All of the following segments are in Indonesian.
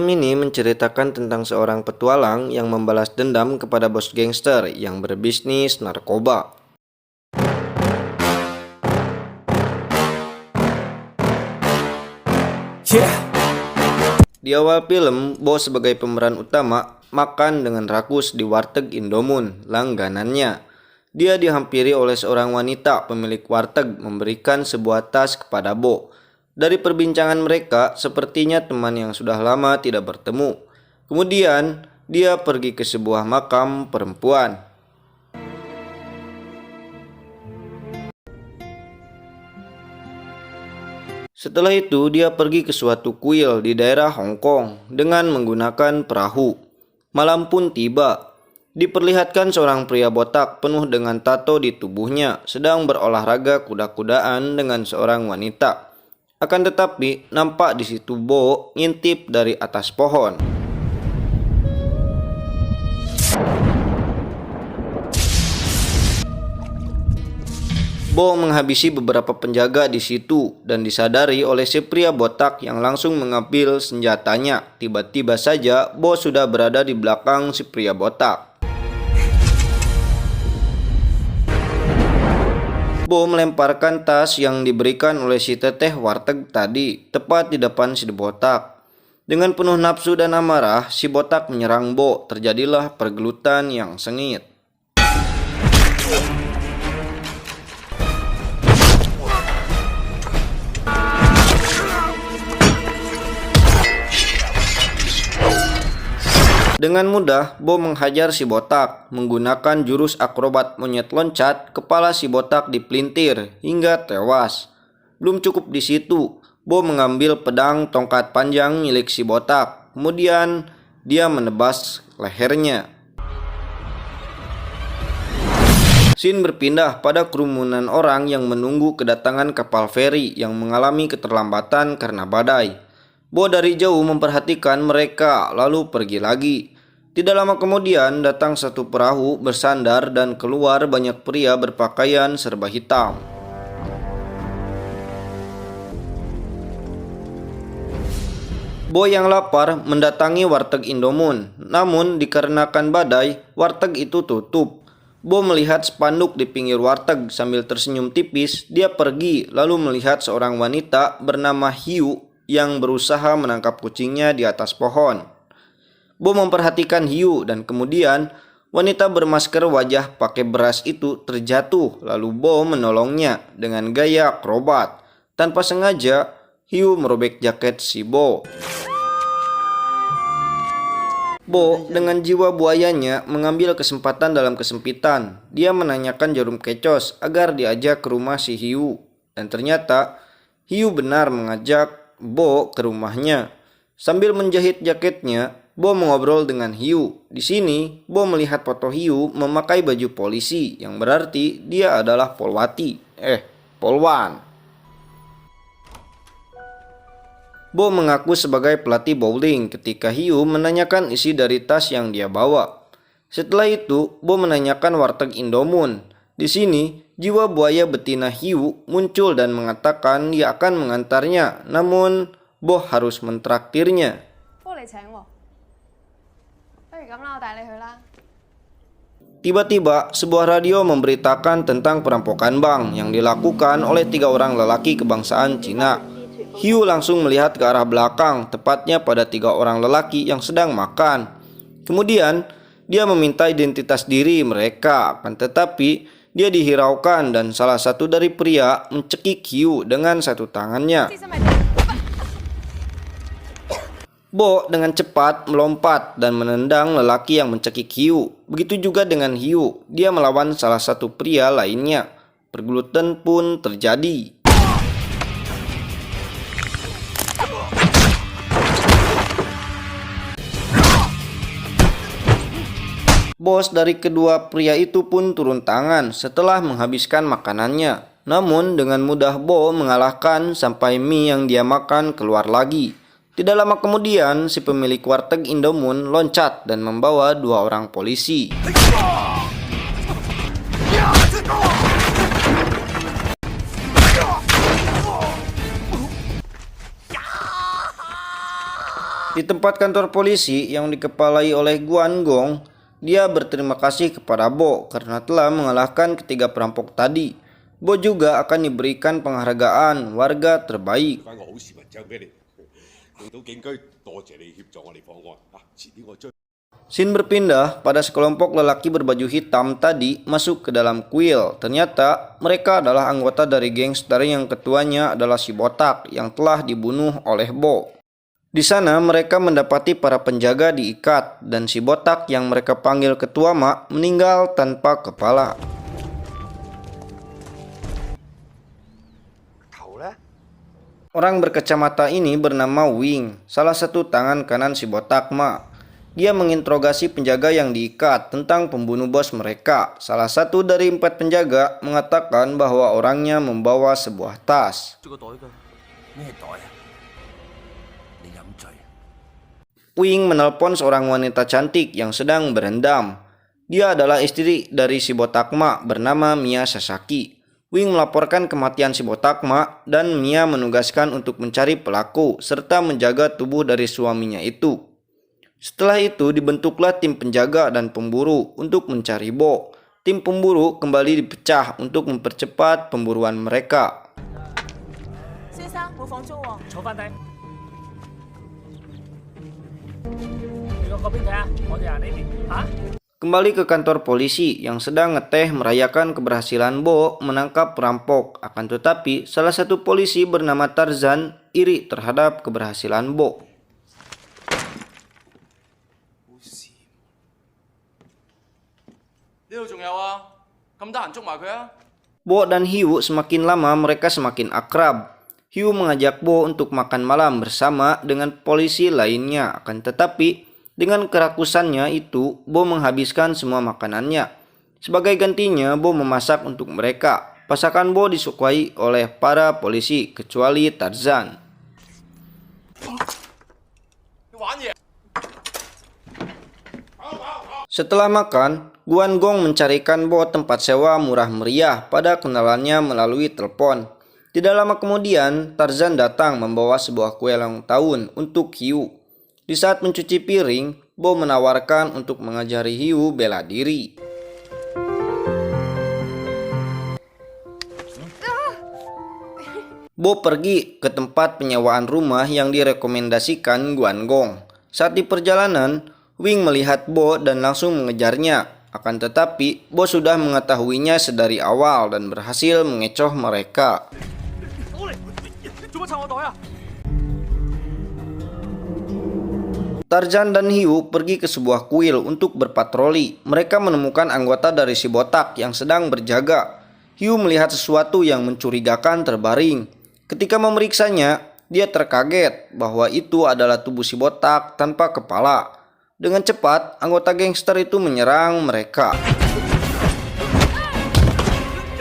Film ini menceritakan tentang seorang petualang yang membalas dendam kepada bos gangster yang berbisnis narkoba. Di awal film, Bo sebagai pemeran utama makan dengan rakus di warteg Indomun, langganannya. Dia dihampiri oleh seorang wanita pemilik warteg memberikan sebuah tas kepada Bo. Dari perbincangan mereka, sepertinya teman yang sudah lama tidak bertemu. Kemudian, dia pergi ke sebuah makam perempuan. Setelah itu, dia pergi ke suatu kuil di daerah Hong Kong dengan menggunakan perahu. Malam pun tiba. Diperlihatkan seorang pria botak penuh dengan tato di tubuhnya sedang berolahraga kuda-kudaan dengan seorang wanita. Akan tetapi, nampak di situ Bo ngintip dari atas pohon. Bo menghabisi beberapa penjaga di situ dan disadari oleh si pria botak yang langsung mengambil senjatanya. Tiba-tiba saja Bo sudah berada di belakang si pria botak. Bo melemparkan tas yang diberikan oleh si teteh warteg tadi tepat di depan si botak. Dengan penuh nafsu dan amarah, si botak menyerang Bo. Terjadilah pergelutan yang sengit. Dengan mudah, Bo menghajar si botak. Menggunakan jurus akrobat monyet loncat, kepala si botak dipelintir hingga tewas. Belum cukup di situ, Bo mengambil pedang tongkat panjang milik si botak. Kemudian, dia menebas lehernya. Scene berpindah pada kerumunan orang yang menunggu kedatangan kapal feri yang mengalami keterlambatan karena badai. Bo dari jauh memperhatikan mereka, lalu pergi lagi. Tidak lama kemudian datang satu perahu bersandar dan keluar banyak pria berpakaian serba hitam. Bo yang lapar mendatangi warteg Indomun, namun dikarenakan badai, warteg itu tutup. Bo melihat spanduk di pinggir warteg sambil tersenyum tipis. Dia pergi lalu melihat seorang wanita bernama Hiu yang berusaha menangkap kucingnya di atas pohon. Bo memperhatikan Hiu dan kemudian wanita bermasker wajah pakai beras itu terjatuh, lalu Bo menolongnya dengan gaya akrobat. Tanpa sengaja, Hiu merobek jaket si Bo. Bo dengan jiwa buayanya mengambil kesempatan dalam kesempitan. Dia menanyakan Jarum Kecos agar diajak ke rumah si Hiu. Dan ternyata Hiu benar mengajak Bo ke rumahnya. Sambil menjahit jaketnya, Bo mengobrol dengan Hiu. Di sini, Bo melihat foto Hiu memakai baju polisi, yang berarti dia adalah polwan. Bo mengaku sebagai pelatih bowling ketika Hiu menanyakan isi dari tas yang dia bawa. Setelah itu, Bo menanyakan warteg Indomun. Di sini, jiwa buaya betina Hiu muncul dan mengatakan dia akan mengantarnya, namun Bo harus mentraktirnya. Tiba-tiba, sebuah radio memberitakan tentang perampokan bank yang dilakukan oleh 3 orang lelaki kebangsaan Cina. Hiu langsung melihat ke arah belakang, tepatnya pada 3 orang lelaki yang sedang makan. Kemudian, dia meminta identitas diri mereka, akan tetapi dia dihiraukan dan salah satu dari pria mencekik Hiu dengan satu tangannya. Bo dengan cepat melompat dan menendang lelaki yang mencekik Hiu. Begitu juga dengan Hiu, dia melawan salah satu pria lainnya. Pergelutan pun terjadi. Bos dari kedua pria itu pun turun tangan setelah menghabiskan makanannya. Namun dengan mudah Bo mengalahkan sampai mie yang dia makan keluar lagi. Tidak lama kemudian si pemilik warteg Indomun loncat dan membawa 2 orang polisi. Di tempat kantor polisi yang dikepalai oleh Guan Gong, dia berterima kasih kepada Bo karena telah mengalahkan ketiga perampok tadi. Bo juga akan diberikan penghargaan warga terbaik. Scene berpindah pada sekelompok lelaki berbaju hitam tadi masuk ke dalam kuil. Ternyata mereka adalah anggota dari gangster yang ketuanya adalah si botak yang telah dibunuh oleh Bo. Di sana mereka mendapati para penjaga diikat dan si botak yang mereka panggil ketua Mak meninggal tanpa kepala. Orang berkacamata ini bernama Wing, salah satu tangan kanan si botak Mak. Dia menginterogasi penjaga yang diikat tentang pembunuh bos mereka. Salah satu dari 4 penjaga mengatakan bahwa orangnya membawa sebuah tas. Wing menelpon seorang wanita cantik yang sedang berendam. Dia adalah istri dari si botak Mak bernama Mia Sasaki. Wing melaporkan kematian si botak Mak dan Mia menugaskan untuk mencari pelaku serta menjaga tubuh dari suaminya itu. Setelah itu dibentuklah tim penjaga dan pemburu untuk mencari Bo. Tim pemburu kembali dipecah untuk mempercepat pemburuan mereka. Kembali ke kantor polisi yang sedang ngeteh merayakan keberhasilan Bo menangkap perampok. Akan tetapi salah satu polisi bernama Tarzan iri terhadap keberhasilan Bo. Bo dan Hiu semakin lama mereka semakin akrab. Hiu mengajak Bo untuk makan malam bersama dengan polisi lainnya. Akan tetapi dengan kerakusannya itu, Bo menghabiskan semua makanannya. Sebagai gantinya, Bo memasak untuk mereka. Masakan Bo disukai oleh para polisi kecuali Tarzan. Setelah makan, Guan Gong mencarikan Bo tempat sewa murah meriah pada kenalannya melalui telepon. Tidak lama kemudian, Tarzan datang membawa sebuah kue ulang tahun untuk Hiu. Di saat mencuci piring, Bo menawarkan untuk mengajari Hiu bela diri. Bo pergi ke tempat penyewaan rumah yang direkomendasikan Guan Gong. Saat di perjalanan, Wing melihat Bo dan langsung mengejarnya. Akan tetapi, Bo sudah mengetahuinya sedari awal dan berhasil mengecoh mereka. Tarzan dan Hiu pergi ke sebuah kuil untuk berpatroli. Mereka menemukan anggota dari si botak yang sedang berjaga. Hiu melihat sesuatu yang mencurigakan terbaring. Ketika memeriksanya, dia terkaget bahwa itu adalah tubuh si botak tanpa kepala. Dengan cepat, anggota gangster itu menyerang mereka.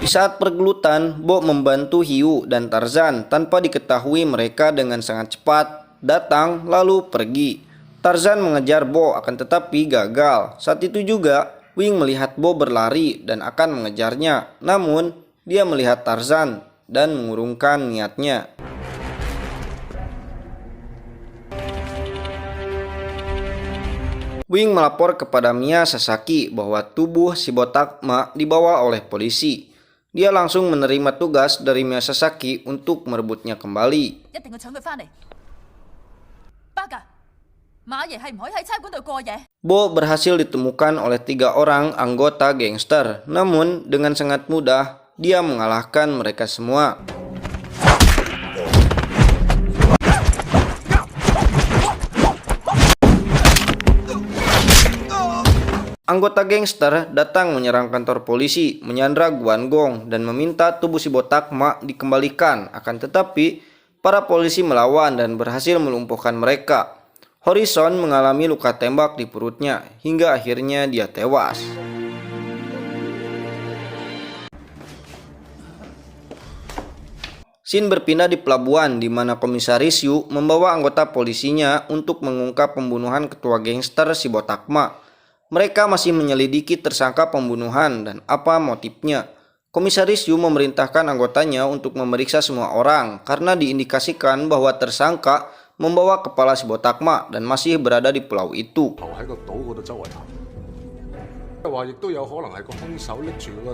Di saat pergelutan, Bo membantu Hiu dan Tarzan tanpa diketahui mereka dengan sangat cepat datang lalu pergi. Tarzan mengejar Bo akan tetapi gagal. Saat itu juga, Wing melihat Bo berlari dan akan mengejarnya. Namun, dia melihat Tarzan dan mengurungkan niatnya. Wing melapor kepada Mia Sasaki bahwa tubuh si botak Mak dibawa oleh polisi. Dia langsung menerima tugas dari Mia Sasaki untuk merebutnya kembali. Bo berhasil ditemukan oleh 3 orang anggota gangster. Namun dengan sangat mudah dia mengalahkan mereka semua. Anggota gangster datang menyerang kantor polisi, menyandra Guan Gong dan meminta tubuh si botak Mak dikembalikan. Akan tetapi, para polisi melawan dan berhasil melumpuhkan mereka. Horizon mengalami luka tembak di perutnya hingga akhirnya dia tewas. Scene berpindah di pelabuhan di mana Komisaris Yu membawa anggota polisinya untuk mengungkap pembunuhan ketua gangster si botak Mak. Mereka masih menyelidiki tersangka pembunuhan dan apa motifnya. Komisaris Yu memerintahkan anggotanya untuk memeriksa semua orang karena diindikasikan bahwa tersangka membawa kepala si botak mak dan masih berada di pulau itu.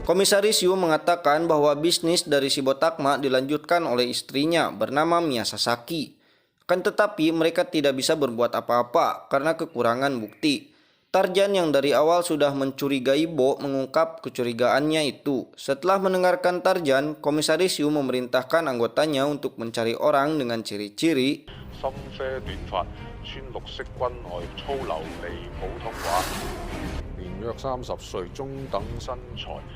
Komisaris Yu mengatakan bahwa bisnis dari si botak mak dilanjutkan oleh istrinya bernama Mia Sasaki. Kan tetapi mereka tidak bisa berbuat apa-apa karena kekurangan bukti. Tarjan yang dari awal sudah mencurigai Bo mengungkap kecurigaannya itu. Setelah mendengarkan Tarjan, Komisaris Yu memerintahkan anggotanya untuk mencari orang dengan ciri-ciri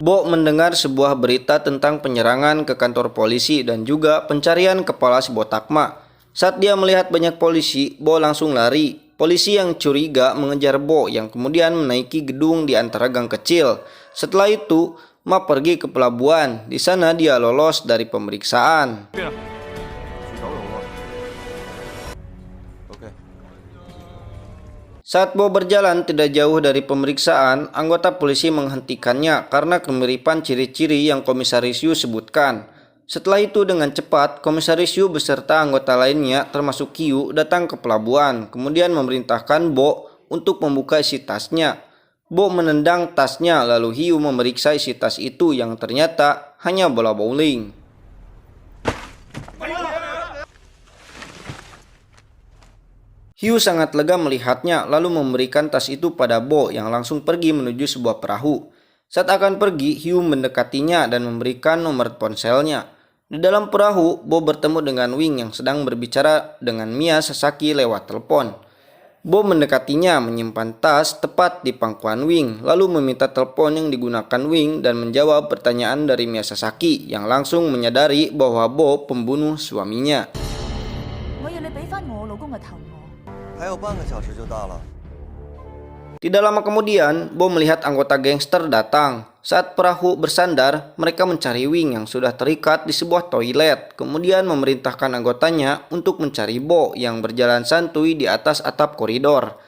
Bo mendengar sebuah berita tentang penyerangan ke kantor polisi dan juga pencarian kepala si botak mak. Saat dia melihat banyak polisi, Bo langsung lari. Polisi yang curiga mengejar Bo yang kemudian menaiki gedung di antara gang kecil. Setelah itu, Ma pergi ke pelabuhan. Di sana dia lolos dari pemeriksaan. Saat Bo berjalan tidak jauh dari pemeriksaan, anggota polisi menghentikannya karena kemiripan ciri-ciri yang Komisaris Yu sebutkan. Setelah itu dengan cepat, Komisaris Yu beserta anggota lainnya termasuk Kyu datang ke pelabuhan, kemudian memerintahkan Bo untuk membuka isi tasnya. Bo menendang tasnya lalu Hiu memeriksa isi tas itu yang ternyata hanya bola bowling. Hiu sangat lega melihatnya lalu memberikan tas itu pada Bo yang langsung pergi menuju sebuah perahu. Saat akan pergi, Hiu mendekatinya dan memberikan nomor ponselnya. Di dalam perahu, Bo bertemu dengan Wing yang sedang berbicara dengan Mia Sasaki lewat telepon. Bo mendekatinya menyimpan tas tepat di pangkuan Wing, lalu meminta telepon yang digunakan Wing dan menjawab pertanyaan dari Mia Sasaki yang langsung menyadari bahwa Bo pembunuh suaminya. Tidak lama kemudian, Bo melihat anggota gangster datang. Saat perahu bersandar, mereka mencari Wing yang sudah terikat di sebuah toilet. Kemudian memerintahkan anggotanya untuk mencari Bo yang berjalan santuy di atas atap koridor.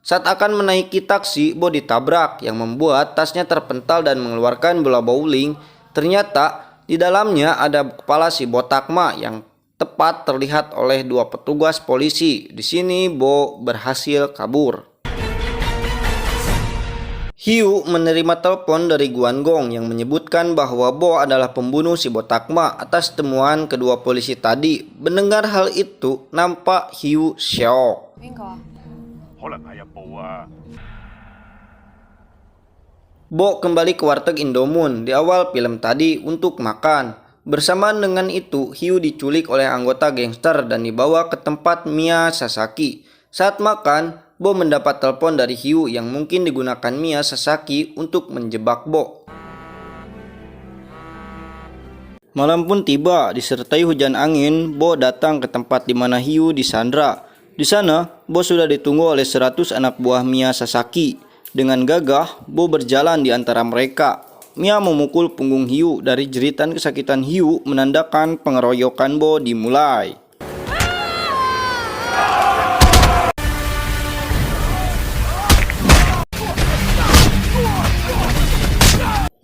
Saat akan menaiki taksi, Bo ditabrak yang membuat tasnya terpental dan mengeluarkan bola bowling. Ternyata di dalamnya ada kepala si botak mak yang tepat terlihat oleh dua petugas polisi. Di sini Bo berhasil kabur. Hiu menerima telepon dari Guan Gong yang menyebutkan bahwa Bo adalah pembunuh si botak mak atas temuan kedua polisi tadi. Mendengar hal itu, nampak Hiu syok. Bo kembali ke warteg Indomoon di awal film tadi untuk makan. Bersamaan dengan itu, Hiu diculik oleh anggota gangster dan dibawa ke tempat Mia Sasaki. Saat makan, Bo mendapat telepon dari Hiu yang mungkin digunakan Mia Sasaki untuk menjebak Bo. Malam pun tiba, disertai hujan angin, Bo datang ke tempat di mana Hiu disandra. Di sana, Bo sudah ditunggu oleh 100 anak buah Mia Sasaki. Dengan gagah, Bo berjalan di antara mereka. Mia memukul punggung Hiu dari jeritan kesakitan Hiu menandakan pengeroyokan Bo dimulai.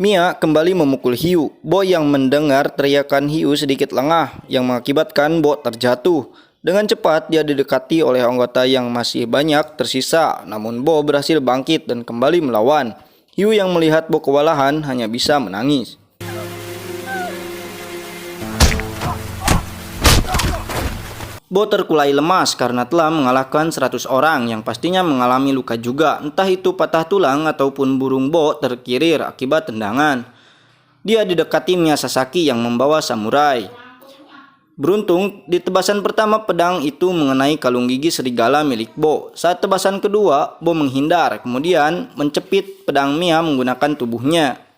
Mia kembali memukul Hiu. Bo yang mendengar teriakan Hiu sedikit lengah yang mengakibatkan Bo terjatuh. Dengan cepat dia didekati oleh anggota yang masih banyak tersisa, namun Bo berhasil bangkit dan kembali melawan. Hiu yang melihat Bo kewalahan hanya bisa menangis. Bo terkulai lemas karena telah mengalahkan 100 orang yang pastinya mengalami luka juga, entah itu patah tulang ataupun burung Bo terkirir akibat tendangan. Dia didekati Mia Sasaki yang membawa samurai. Beruntung, di tebasan pertama pedang itu mengenai kalung gigi serigala milik Bo. Saat tebasan kedua, Bo menghindar, kemudian mencepit pedang Mia menggunakan tubuhnya.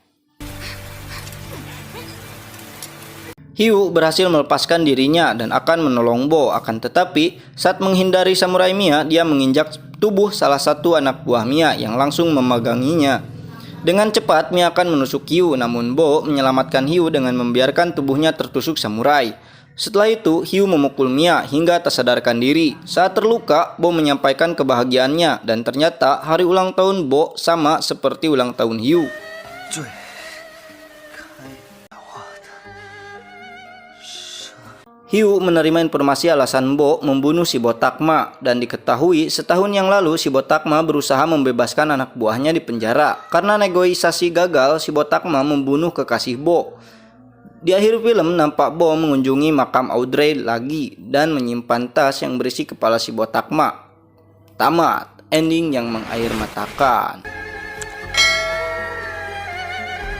Hiu berhasil melepaskan dirinya dan akan menolong Bo, akan tetapi saat menghindari samurai Mia, dia menginjak tubuh salah satu anak buah Mia yang langsung memeganginya. Dengan cepat Mia akan menusuk Hiu, namun Bo menyelamatkan Hiu dengan membiarkan tubuhnya tertusuk samurai. Setelah itu Hiu memukul Mia hingga tak sadarkan diri. Saat terluka, Bo menyampaikan kebahagiaannya dan ternyata hari ulang tahun Bo sama seperti ulang tahun Hiu. Hiu menerima informasi alasan Bo membunuh si Botakma dan diketahui setahun yang lalu si Botakma berusaha membebaskan anak buahnya di penjara. Karena negosiasi gagal, si Botakma membunuh kekasih Bo. Di akhir film nampak Bo mengunjungi makam Audrey lagi dan menyimpan tas yang berisi kepala si Botakma. Tamat, ending yang mengair matakan.